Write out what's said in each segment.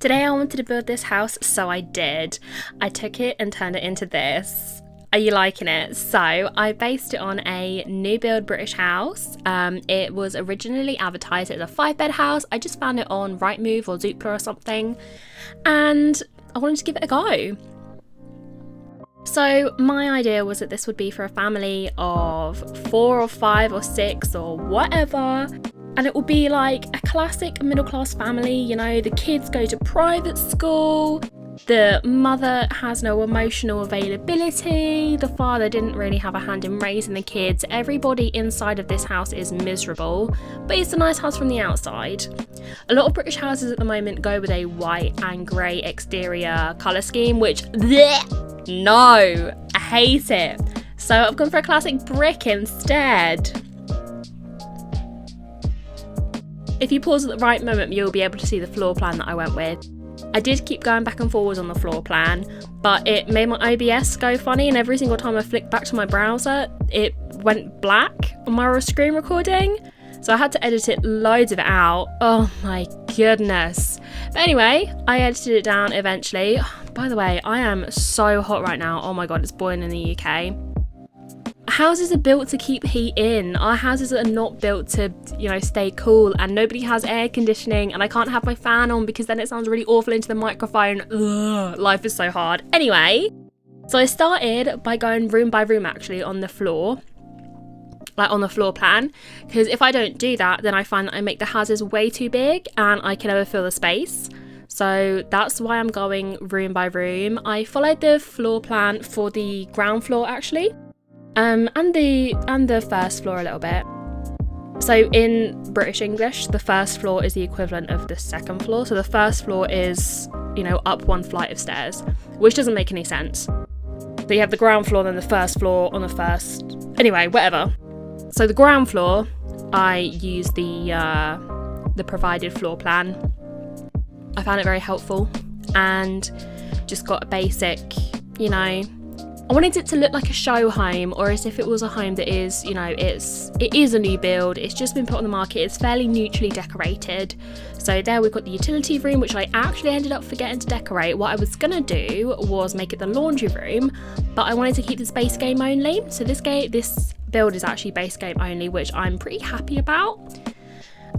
Today I wanted to build this house, so I did. I took it and turned it into this. Are you liking it? So I based it on a new build British house. It was originally advertised as a 5-bed house. I just found it on Rightmove or Zoopla or something, and I wanted to give it a go. So my idea was that this would be for a family of 4 or 5 or 6 or whatever. And it will be like a classic middle-class family, you know, the kids go to private school, the mother has no emotional availability, the father didn't really have a hand in raising the kids, everybody inside of this house is miserable, but it's a nice house from the outside. A lot of British houses at the moment go with a white and grey exterior colour scheme, which, bleh, no, I hate it. So I've gone for a classic brick instead. If you pause at the right moment, you'll be able to see the floor plan that I went with. I did keep going back and forwards on the floor plan, but it made my OBS go funny, and every single time I flicked back to my browser, it went black on my screen recording. So I had to edit it, loads of it out. Oh my goodness. But anyway, I edited it down eventually. By the way, I am so hot right now. Oh my God, it's boiling in the UK. Houses are built to keep heat in. Our houses are not built to, you know, stay cool, and nobody has air conditioning, and I can't have my fan on because then it sounds really awful into the microphone. Ugh, life is so hard. Anyway, so I started by going room by room actually on the floor, like on the floor plan, because if I don't do that, then I find that I make the houses way too big and I can never fill the space. So that's why I'm going room by room. I followed the floor plan for the ground floor actually. And the first floor a little bit. So in British English, the first floor is the equivalent of the second floor. So the first floor is, you know, up one flight of stairs, which doesn't make any sense. So you have the ground floor, then the first floor on the first. Anyway, whatever. So the ground floor, I used the provided floor plan. I found it very helpful, and just got a basic, you know. I wanted it to look like a show home, or as if it was a home that is, you know, it is a new build, it's just been put on the market, it's fairly neutrally decorated. So there we've got the utility room, which I actually ended up forgetting to decorate. What I was gonna do was make it the laundry room, but I wanted to keep this base game only. So this build is actually base game only, which I'm pretty happy about.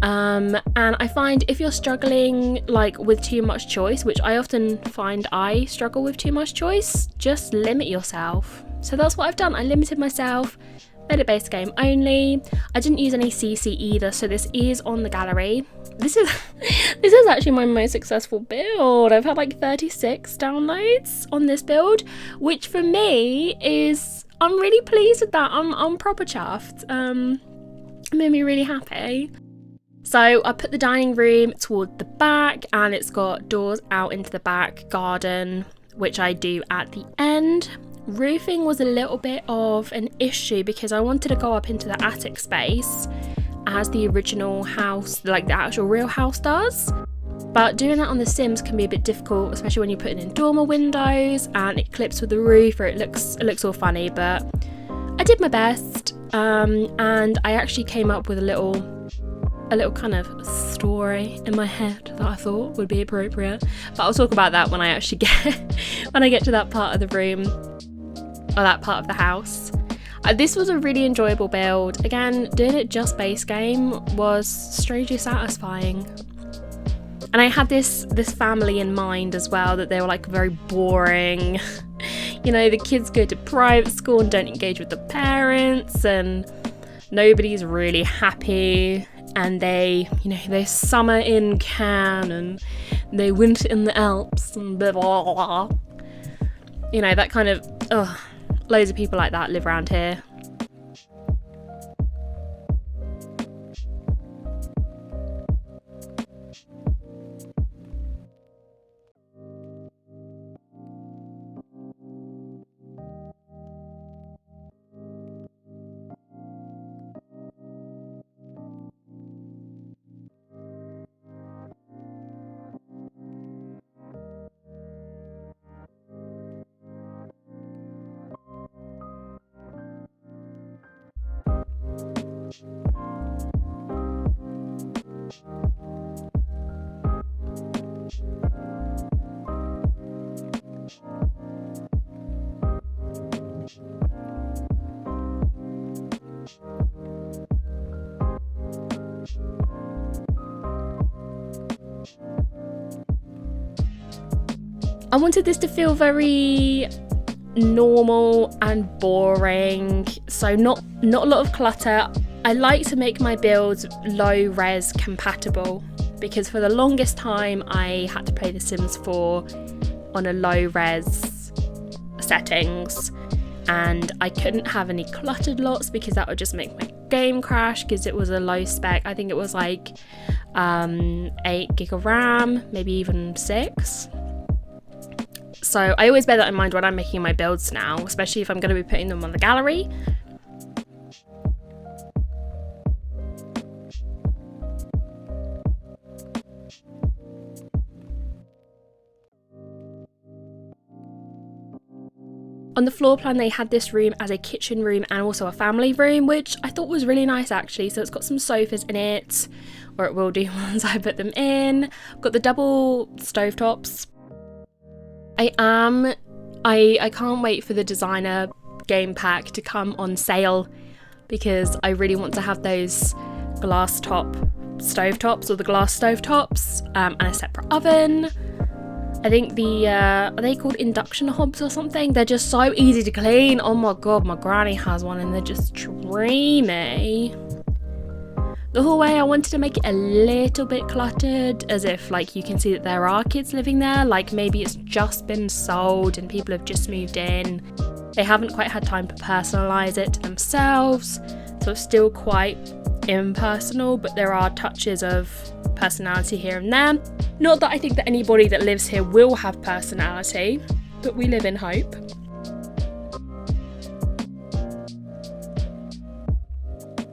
And I find if you're struggling like with too much choice, which I often find I struggle with too much choice, just limit yourself. So that's what I've done. I limited myself, made it base game only. I didn't use any CC either, so this is on the gallery. This is actually my most successful build. I've had like 36 downloads on this build, which for me is, I'm really pleased with that. I'm proper chuffed. It made me really happy. So I put the dining room toward the back, and it's got doors out into the back garden, which I do at the end. Roofing was a little bit of an issue because I wanted to go up into the attic space as the original house, like the actual real house does. But doing that on the Sims can be a bit difficult, especially when you're putting in dormer windows and it clips with the roof, or it looks all funny, but I did my best. And I actually came up with a little kind of story in my head that I thought would be appropriate, but I'll talk about that when I actually get to that part of the room, or that part of the house. This was a really enjoyable build. Again, doing it just base game was strangely satisfying, and I had this family in mind as well, that they were like very boring. You know, the kids go to private school and don't engage with the parents, and nobody's really happy. And they summer in Cannes and they winter in the Alps and blah, blah, blah. You know, that kind of, loads of people like that live around here. I wanted this to feel very normal and boring, so not a lot of clutter. I like to make my builds low res compatible, because for the longest time I had to play The Sims 4 on a low res settings, and I couldn't have any cluttered lots because that would just make my game crash, because it was a low spec. I think it was like 8 gig of RAM, maybe even 6. So I always bear that in mind when I'm making my builds now, especially if I'm going to be putting them on the gallery. On the floor plan, they had this room as a kitchen room and also a family room, which I thought was really nice actually. So it's got some sofas in it, or it will do once I put them in. Got the double stovetops. I can't wait for the designer game pack to come on sale, because I really want to have those glass top stovetops, or the glass stovetops, and a separate oven. I think are they called induction hobs or something? They're just so easy to clean. Oh my god, my granny has one and they're just dreamy. The hallway, I wanted to make it a little bit cluttered, as if like you can see that there are kids living there, like maybe it's just been sold and people have just moved in. They haven't quite had time to personalise it to themselves, so it's still quite impersonal, but there are touches of personality here and there. Not that I think that anybody that lives here will have personality, but we live in hope.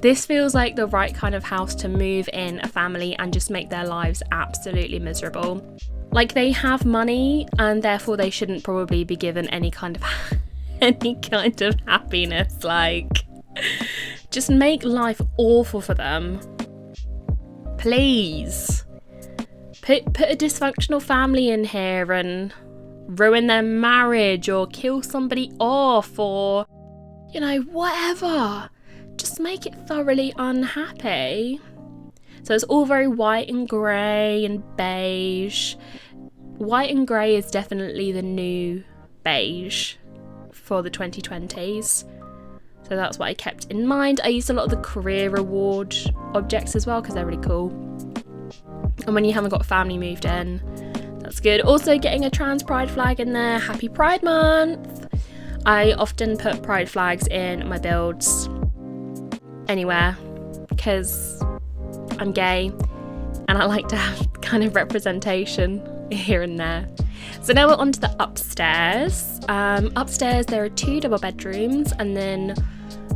This feels like the right kind of house to move in a family and just make their lives absolutely miserable. Like, they have money and therefore they shouldn't probably be given any kind of happiness. Like, just make life awful for them. Please. Put a dysfunctional family in here and ruin their marriage, or kill somebody off, or, you know, whatever. Just make it thoroughly unhappy. So it's all very white and grey and beige. White and grey is definitely the new beige for the 2020s. So that's what I kept in mind. I used a lot of the career reward objects as well, because they're really cool. And when you haven't got family moved in, that's good. Also getting a trans pride flag in there. Happy Pride Month. I often put pride flags in my builds anywhere, because I'm gay and I like to have kind of representation here and there. So now we're on to the upstairs. Upstairs there are 2 double bedrooms and then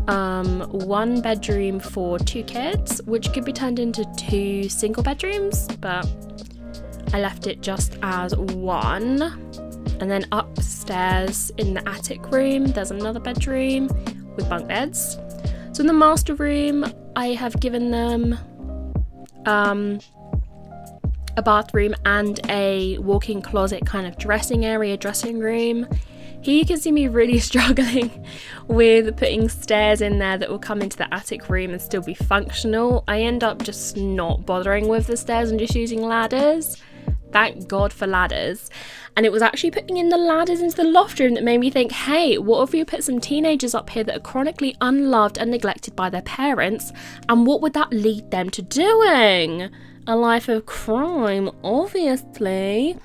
1 bedroom for 2 kids, which could be turned into 2 single bedrooms, but I left it just as 1. And then upstairs in the attic room there's another bedroom with bunk beds. So in the master room I have given them a bathroom and a walk-in closet kind of dressing room. Here you can see me really struggling with putting stairs in there that will come into the attic room and still be functional. I end up just not bothering with the stairs and just using ladders. Thank God for ladders. And it was actually putting in the ladders into the loft room that made me think, hey, what if we put some teenagers up here that are chronically unloved and neglected by their parents, and what would that lead them to doing? A life of crime, obviously.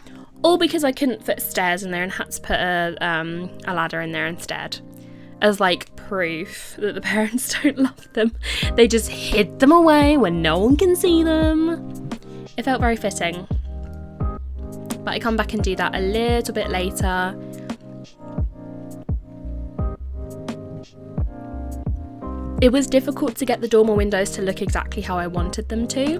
All because I couldn't fit stairs in there and had to put a ladder in there instead, as like proof that the parents don't love them. They just hid them away when no one can see them. It felt very fitting. But I come back and do that a little bit later. It was difficult to get the dormer windows to look exactly how I wanted them to,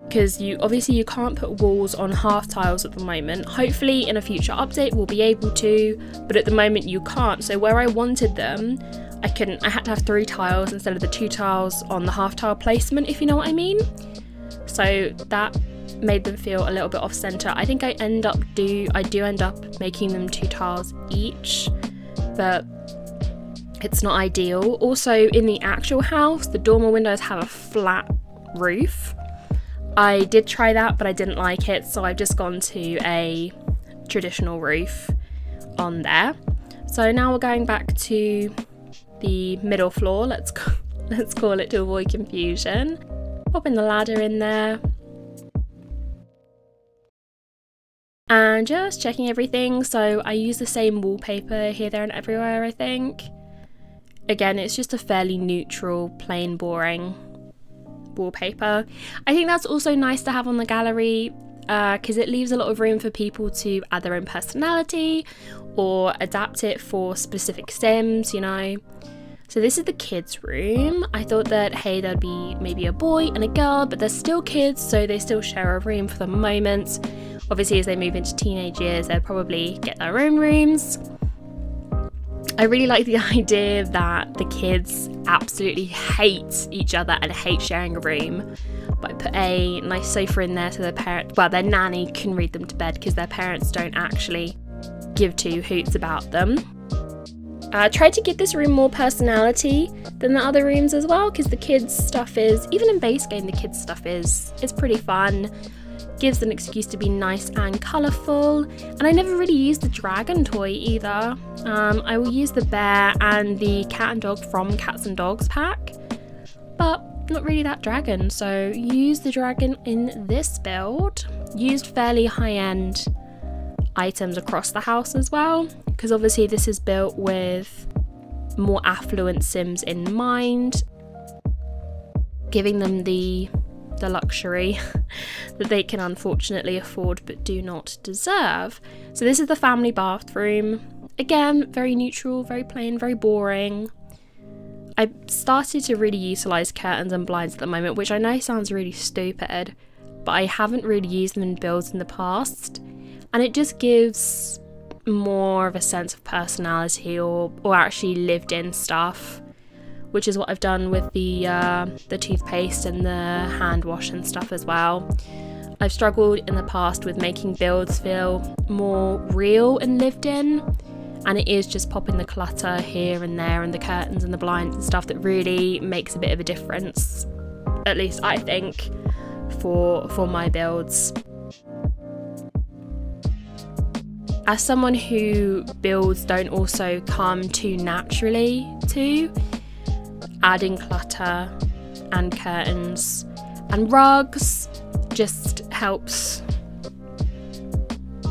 because you can't put walls on half tiles at the moment. Hopefully in a future update we'll be able to, but at the moment you can't. So where I wanted them, I couldn't. I had to have 3 tiles instead of the 2 tiles on the half tile placement, if you know what I mean. So that made them feel a little bit off center. I think I do end up making them 2 tiles each, but it's not ideal. Also in the actual house, the dormer windows have a flat roof. I did try that, but I didn't like it, so I've just gone to a traditional roof on there. So now we're going back to the middle floor, let's call it, to avoid confusion. Popping the ladder in there. And just checking everything. So I use the same wallpaper here, there and everywhere, I think. Again, it's just a fairly neutral, plain, boring wallpaper. I think that's also nice to have on the gallery because it leaves a lot of room for people to add their own personality or adapt it for specific sims, you know. So this is the kids' room. I thought that, hey, there'd be maybe a boy and a girl, but they're still kids, so they still share a room for the moment. Obviously, as they move into teenage years, they'll probably get their own rooms. I really like the idea that the kids absolutely hate each other and hate sharing a room. But I put a nice sofa in there so their nanny can read them to bed because their parents don't actually give two hoots about them. I tried to give this room more personality than the other rooms as well, because the kids' stuff is, even in base game, the kids' stuff is pretty fun. Gives an excuse to be nice and colourful. And I never really used the dragon toy either. I will use the bear and the cat and dog from Cats and Dogs pack, but not really that dragon. So use the dragon in this build. Used fairly high-end items across the house as well, because obviously this is built with more affluent sims in mind, giving them the luxury that they can unfortunately afford but do not deserve. So this is the family bathroom. Again, very neutral, very plain, very boring. I started to really utilise curtains and blinds at the moment, which I know sounds really stupid, but I haven't really used them in builds in the past. And it just gives more of a sense of personality or actually lived in stuff, which is what I've done with the toothpaste and the hand wash and stuff as well. I've struggled in the past with making builds feel more real and lived in, and it is just popping the clutter here and there and the curtains and the blinds and stuff that really makes a bit of a difference, at least I think, for my builds. As someone who builds don't also come too naturally to, adding clutter and curtains and rugs just helps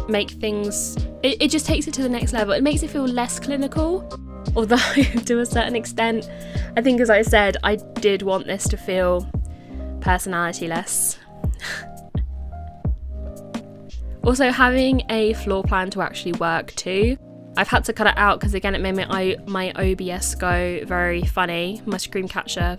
make things, it just takes it to the next level. It makes it feel less clinical, although to a certain extent, I think, as I said, I did want this to feel personality-less. Also, having a floor plan to actually work too. I've had to cut it out because, again, it made my OBS go very funny, my screen catcher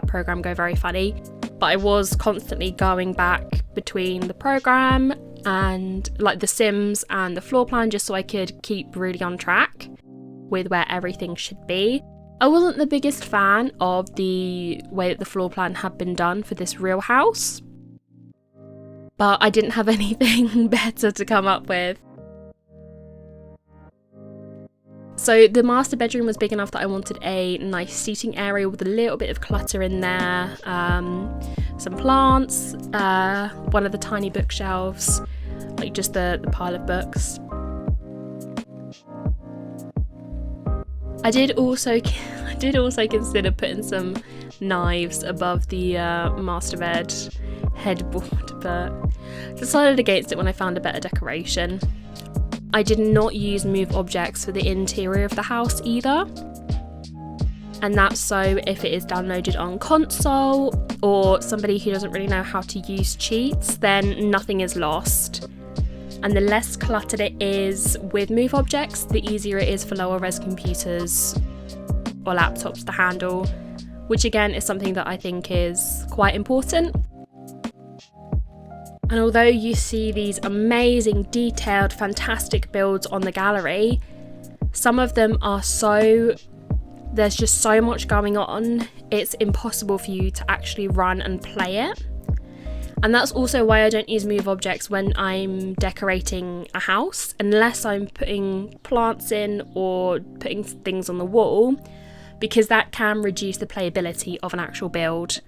program go very funny. But I was constantly going back between the program and like the Sims and the floor plan just so I could keep really on track with where everything should be. I wasn't the biggest fan of the way that the floor plan had been done for this real house, but I didn't have anything better to come up with. So the master bedroom was big enough that I wanted a nice seating area with a little bit of clutter in there, some plants, one of the tiny bookshelves, like just the pile of books. I did also consider putting some knives above the master bed headboard, but decided against it when I found a better decoration. I did not use move objects for the interior of the house either, and that's so if it is downloaded on console or somebody who doesn't really know how to use cheats, then nothing is lost. And the less cluttered it is with move objects, the easier it is for lower res computers or laptops to handle, which again is something that I think is quite important. And although you see these amazing, detailed, fantastic builds on the gallery, some of them are there's just so much going on, it's impossible for you to actually run and play it. And that's also why I don't use move objects when I'm decorating a house, unless I'm putting plants in or putting things on the wall, because that can reduce the playability of an actual build.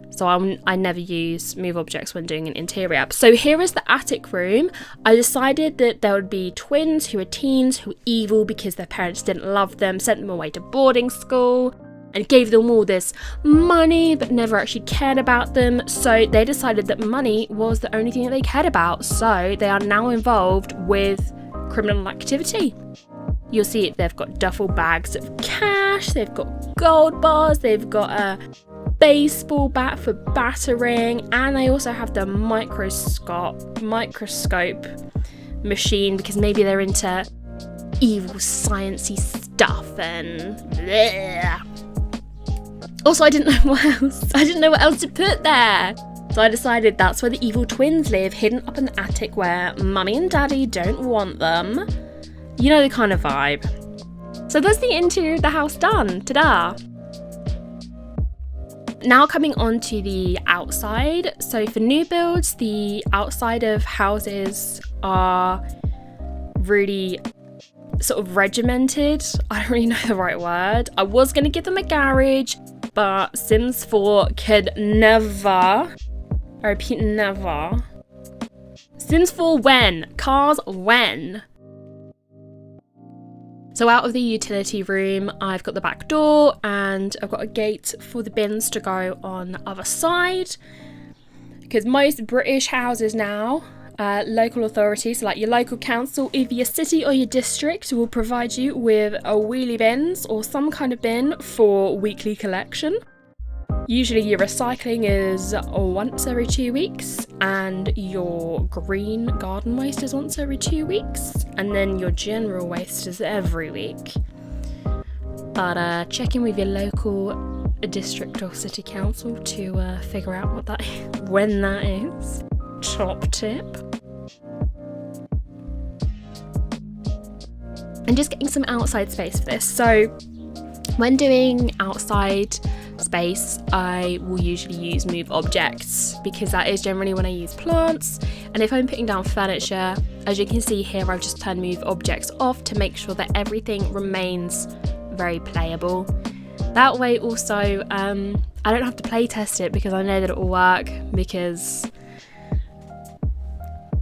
So I never use move objects when doing an interior. So here is the attic room. I decided that there would be twins who are teens, who are evil because their parents didn't love them, sent them away to boarding school, and gave them all this money but never actually cared about them. So they decided that money was the only thing that they cared about. So they are now involved with criminal activity. You'll see they've got duffel bags of cash, they've got gold bars, they've got a baseball bat for battering, and they also have the microscope machine because maybe they're into evil sciencey stuff and bleh. Also, I didn't know what else to put there. So I decided that's where the evil twins live, hidden up in the attic where mummy and daddy don't want them. You know the kind of vibe. So that's the interior of the house done. Ta-da! Now coming on to the outside. So for new builds, the outside of houses are really sort of regimented. I don't really know the right word. I was going to give them a garage, but Sims 4 could never, I repeat never. Sims 4 when? Cars when? So out of the utility room, I've got the back door and I've got a gate for the bins to go on the other side. Because most British houses now, local authorities, so like your local council, either your city or your district, will provide you with a wheelie bins or some kind of bin for weekly collection. Usually your recycling is once every 2 weeks and your green garden waste is once every 2 weeks, and then your general waste is every week. But check in with your local district or city council to figure out what that is, when that is. Top tip. And just getting some outside space for this. So when doing outside space, I will usually use move objects because that is generally when I use plants. And if I'm putting down furniture, as you can see here, I've just turned move objects off to make sure that everything remains very playable. That way also I don't have to play test it because I know that it will work, because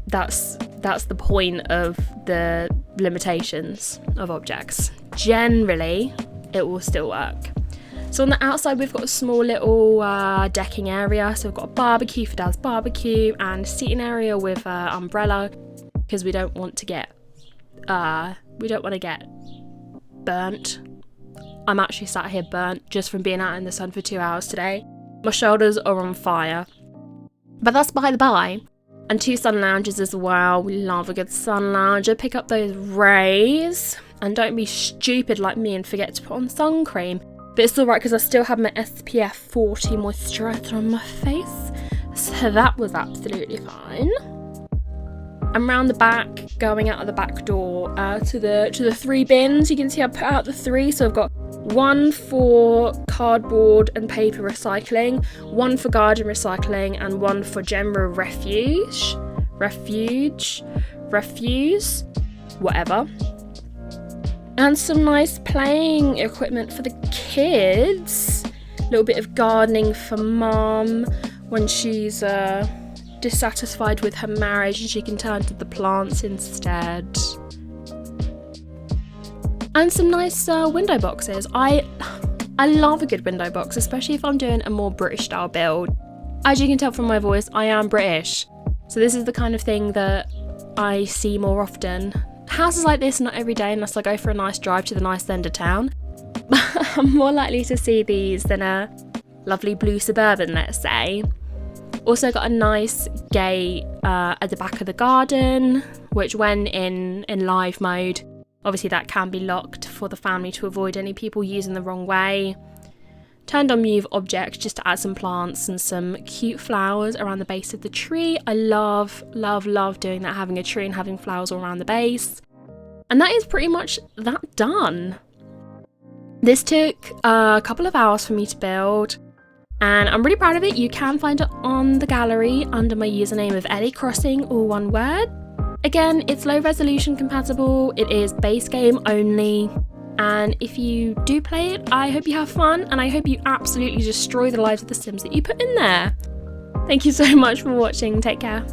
that's the point of the limitations of objects. Generally it will still work. So on the outside we've got a small little decking area, so we've got a barbecue for Dad's barbecue and a seating area with an umbrella because we don't want to get burnt. I'm actually sat here burnt just from being out in the sun for 2 hours today. My shoulders are on fire, but that's by the by. And 2 sun lounges as well. We love a good sun lounger. Pick up those rays and don't be stupid like me and forget to put on sun cream. But it's alright because I still have my SPF 40 moisturiser on my face, so that was absolutely fine. And round the back, going out of the back door to the 3 bins. You can see I put out the 3, so I've got 1 for cardboard and paper recycling, 1 for garden recycling, and 1 for general refuse, whatever. And some nice playing equipment for the kids. A little bit of gardening for mum when she's dissatisfied with her marriage and she can turn to the plants instead. And some nice window boxes. I love a good window box, especially if I'm doing a more British style build. As you can tell from my voice, I am British. So this is the kind of thing that I see more often. Houses like this, not every day unless I go for a nice drive to the nice end of town. I'm more likely to see these than a lovely blue Suburban, let's say. Also got a nice gate at the back of the garden, which when in live mode, obviously that can be locked for the family to avoid any people using the wrong way. Turned on move objects just to add some plants and some cute flowers around the base of the tree. I love doing that, having a tree and having flowers all around the base. And that is pretty much that done. This took a couple of hours for me to build, and I'm really proud of it. You can find it on the gallery under my username of elliecrossing, all one word. Again, it's low resolution compatible, it is base game only, And if you do play it, I hope you have fun, and I hope you absolutely destroy the lives of the Sims that you put in there. Thank you so much for watching. Take care.